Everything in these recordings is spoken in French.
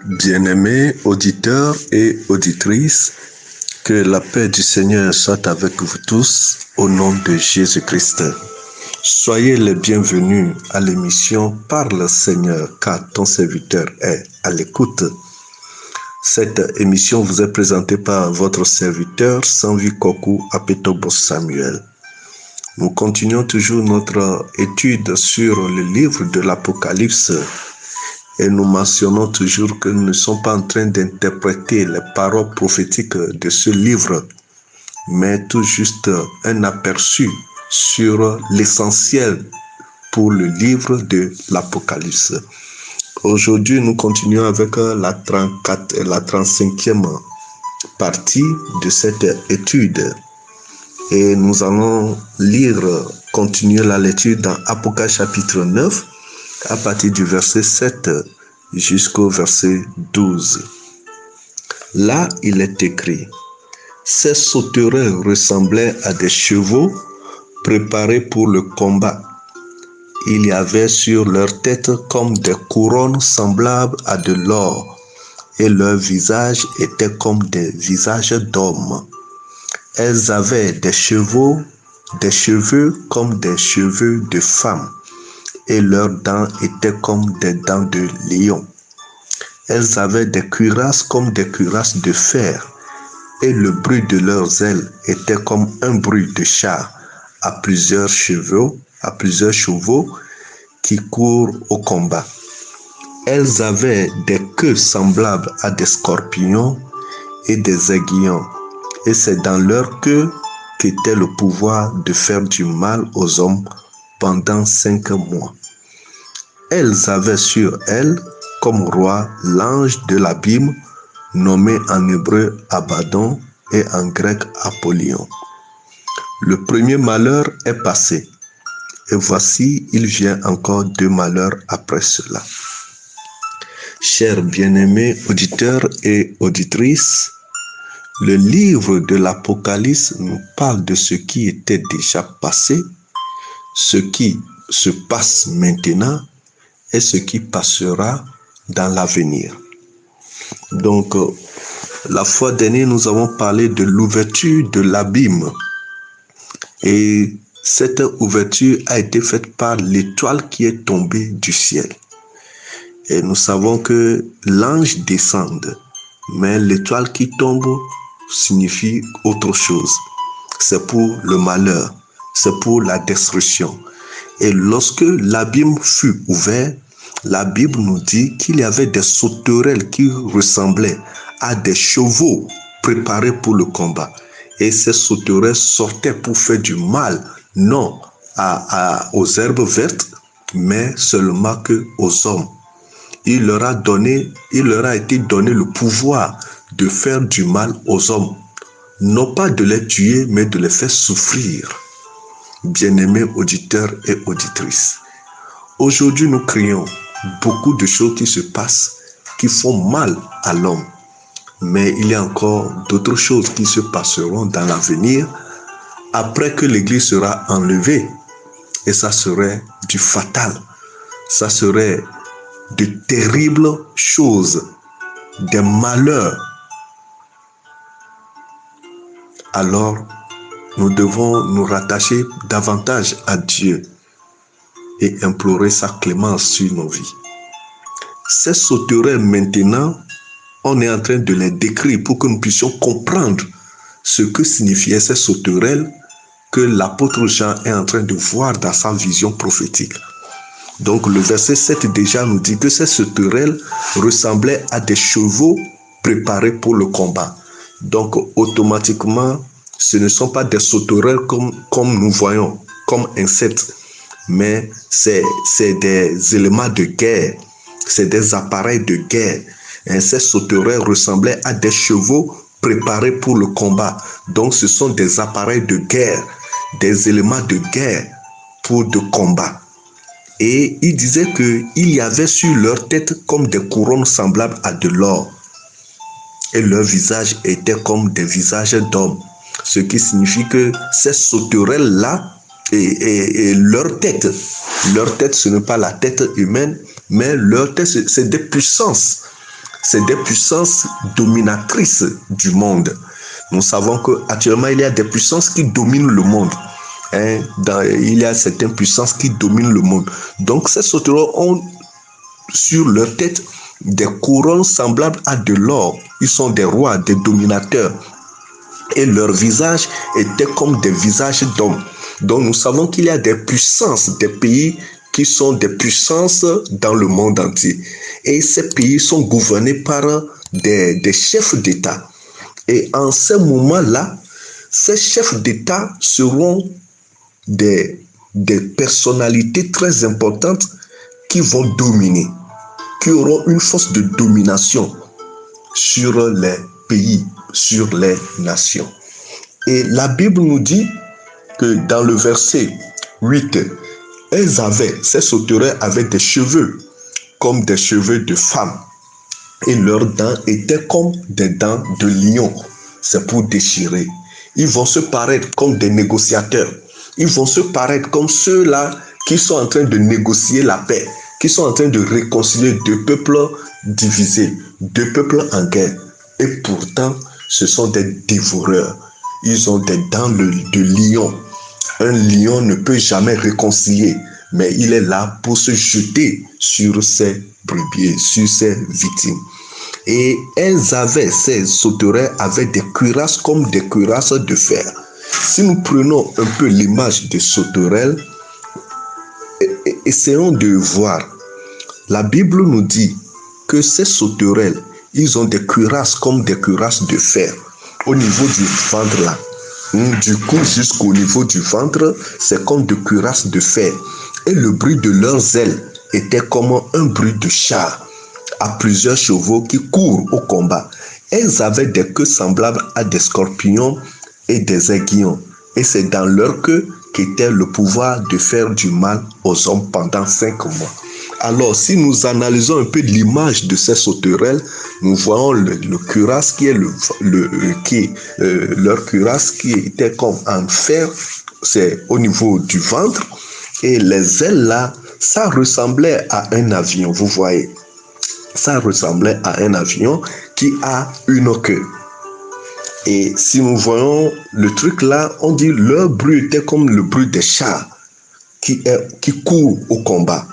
Bien-aimés auditeurs et auditrices, que la paix du Seigneur soit avec vous tous au nom de Jésus-Christ. Soyez les bienvenus à l'émission Parle Seigneur, car ton serviteur est à l'écoute. Cette émission vous est présentée par votre serviteur Sanvi Koku Apetobo Samuel. Nous continuons toujours notre étude sur le livre de l'Apocalypse. Et nous mentionnons toujours que nous ne sommes pas en train d'interpréter les paroles prophétiques de ce livre, mais tout juste un aperçu sur l'essentiel pour le livre de l'Apocalypse. Aujourd'hui, nous continuons avec la 35e partie de cette étude. Et nous allons continuer la lecture dans Apocalypse chapitre 9, à partir du verset 7 jusqu'au verset 12. Là, il est écrit: ces sauterelles ressemblaient à des chevaux préparés pour le combat. Il y avait sur leur tête comme des couronnes semblables à de l'or, et leurs visages étaient comme des visages d'hommes. Elles avaient des cheveux comme des cheveux de femmes, et leurs dents étaient comme des dents de lion. Elles avaient des cuirasses comme des cuirasses de fer, et le bruit de leurs ailes était comme un bruit de char à plusieurs chevaux qui courent au combat. Elles avaient des queues semblables à des scorpions et des aiguillons, et c'est dans leur queue qu'était le pouvoir de faire du mal aux hommes pendant 5 mois. Elles avaient sur elles comme roi l'ange de l'abîme, nommé en hébreu Abaddon et en grec Apollyon. Le premier malheur est passé, et voici, il vient encore 2 malheurs après cela. Chers bien-aimés auditeurs et auditrices, le livre de l'Apocalypse nous parle de ce qui était déjà passé, ce qui se passe maintenant et ce qui passera dans l'avenir. Donc, la fois dernière, nous avons parlé de l'ouverture de l'abîme. Et cette ouverture a été faite par l'étoile qui est tombée du ciel. Et nous savons que l'ange descend, mais l'étoile qui tombe signifie autre chose. C'est pour le malheur, c'est pour la destruction. Et lorsque l'abîme fut ouvert, la Bible nous dit qu'il y avait des sauterelles qui ressemblaient à des chevaux préparés pour le combat. Et ces sauterelles sortaient pour faire du mal, non aux herbes vertes, mais seulement aux hommes. Il leur a été donné le pouvoir de faire du mal aux hommes. Non pas de les tuer, mais de les faire souffrir. Bien-aimés auditeurs et auditrices, aujourd'hui nous crions beaucoup de choses qui se passent, qui font mal à l'homme. Mais il y a encore d'autres choses qui se passeront dans l'avenir après que l'Église sera enlevée. Et ça serait du fatal. Ça serait de terribles choses, des malheurs. Alors, nous devons nous rattacher davantage à Dieu et implorer sa clémence sur nos vies. Ces sauterelles maintenant, on est en train de les décrire pour que nous puissions comprendre ce que signifiaient ces sauterelles que l'apôtre Jean est en train de voir dans sa vision prophétique. Donc le verset 7 déjà nous dit que ces sauterelles ressemblaient à des chevaux préparés pour le combat. Donc automatiquement, ce ne sont pas des sauterelles comme nous voyons, comme insectes, mais c'est des éléments de guerre, c'est des appareils de guerre. Et ces sauterelles ressemblaient à des chevaux préparés pour le combat. Donc ce sont des appareils de guerre, des éléments de guerre pour de combat. Et il disait qu'il y avait sur leur tête comme des couronnes semblables à de l'or. Et leur visage était comme des visages d'hommes. Ce qui signifie que ces sauterelles-là, et leur tête, ce n'est pas la tête humaine, mais leur tête, c'est des puissances. c'est des puissances dominatrices du monde. Nous savons qu'actuellement, il y a des puissances qui dominent le monde. Il y a certaines puissances qui dominent le monde. Donc, ces sauterelles ont sur leur tête des couronnes semblables à de l'or. Ils sont des rois, des dominateurs. Et leurs visages étaient comme des visages d'hommes. Donc nous savons qu'il y a des puissances, des pays qui sont des puissances dans le monde entier. Et ces pays sont gouvernés par des chefs d'État. Et en ce moment-là, ces chefs d'État seront des personnalités très importantes qui vont dominer, qui auront une force de domination sur les pays, sur les nations. Et la Bible nous dit que dans le verset 8, ces sauterelles avaient des cheveux comme des cheveux de femmes et leurs dents étaient comme des dents de lion. C'est pour déchirer. Ils vont se paraître comme des négociateurs. Ils vont se paraître comme ceux-là qui sont en train de négocier la paix, qui sont en train de réconcilier deux peuples divisés, deux peuples en guerre. Et pourtant, ce sont des dévoreurs. Ils ont des dents de lion. Un lion ne peut jamais réconcilier, mais il est là pour se jeter sur ses brebis, sur ses victimes. Et ces sauterelles avaient des cuirasses comme des cuirasses de fer. Si nous prenons un peu l'image des sauterelles, essayons de voir. La Bible nous dit que ces sauterelles, ils ont des cuirasses comme des cuirasses de fer au niveau du ventre là. Du cou jusqu'au niveau du ventre, c'est comme des cuirasses de fer. Et le bruit de leurs ailes était comme un bruit de char à plusieurs chevaux qui courent au combat. Elles avaient des queues semblables à des scorpions et des aiguillons. Et c'est dans leur queue qu'était le pouvoir de faire du mal aux hommes pendant 5 mois. Alors, si nous analysons un peu l'image de ces sauterelles, nous voyons le cuirasse qui est leur cuirasse qui était comme en fer, c'est au niveau du ventre, et les ailes là, ça ressemblait à un avion, vous voyez. Ça ressemblait à un avion qui a une queue. Et si nous voyons le truc là, on dit leur bruit était comme le bruit des chars qui courent au combat.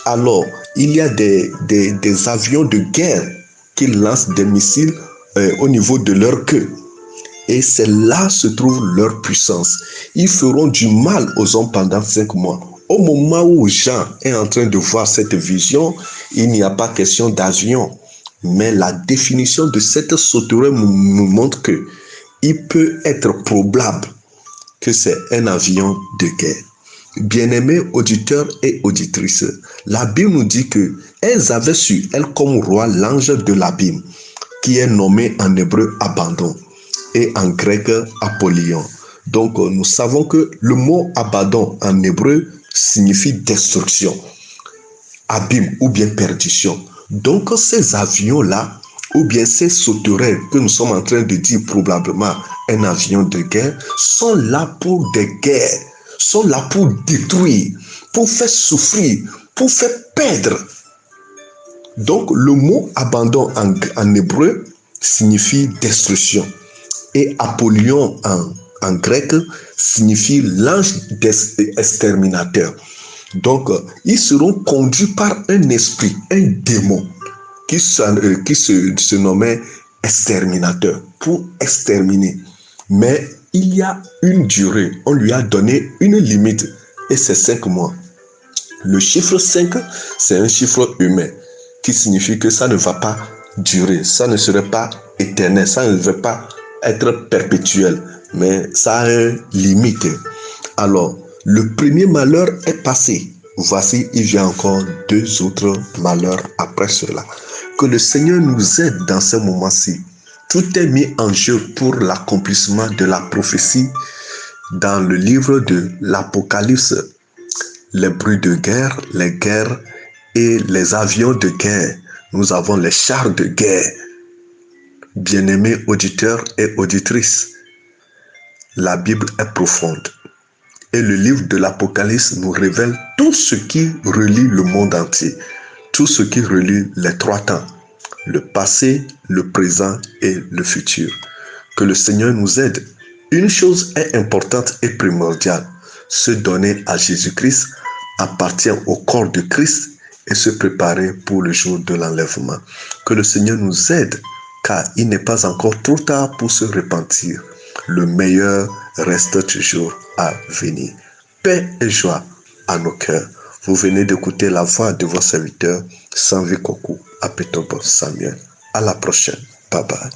Alors, il y a des avions de guerre qui lancent des missiles au niveau de leur queue. Et c'est là se trouve leur puissance. Ils feront du mal aux hommes pendant 5 mois. Au moment où Jean est en train de voir cette vision, il n'y a pas question d'avion. Mais la définition de cette sauterelle nous montre que il peut être probable que c'est un avion de guerre. Bien-aimés auditeurs et auditrices, la Bible nous dit qu'elles avaient sur elles comme roi l'ange de l'abîme, qui est nommé en hébreu Abaddon et en grec Apollyon. Donc nous savons que le mot Abaddon en hébreu signifie destruction, abîme ou bien perdition. Donc ces avions-là, ou bien ces sauterelles que nous sommes en train de dire probablement un avion de guerre, sont là pour des guerres, sont là pour détruire, pour faire souffrir, pour faire perdre. Donc le mot abandon en hébreu signifie destruction et Apollyon en grec signifie l'ange exterminateur. Donc ils seront conduits par un esprit, un démon qui se nommait exterminateur pour exterminer. Mais il y a une durée, on lui a donné une limite et c'est 5 mois. Le chiffre 5, c'est un chiffre humain qui signifie que ça ne va pas durer, ça ne serait pas éternel, ça ne va pas être perpétuel, mais ça a une limite. Alors, le premier malheur est passé. Voici, il vient encore 2 autres malheurs après cela. Que le Seigneur nous aide dans ce moment-ci. Tout est mis en jeu pour l'accomplissement de la prophétie dans le livre de l'Apocalypse. Les bruits de guerre, les guerres et les avions de guerre. Nous avons les chars de guerre. Bien-aimés auditeurs et auditrices, la Bible est profonde. Et le livre de l'Apocalypse nous révèle tout ce qui relie le monde entier, tout ce qui relie les 3 temps, le passé, le présent et le futur. Que le Seigneur nous aide. Une chose est importante et primordiale. Se donner à Jésus-Christ, appartient au corps de Christ et se préparer pour le jour de l'enlèvement. Que le Seigneur nous aide, car il n'est pas encore trop tard pour se repentir. Le meilleur reste toujours à venir. Paix et joie à nos cœurs. Vous venez d'écouter la voix de vos serviteurs, Sanvi Kokou, à Petobo Samuel. À la prochaine. Bye bye.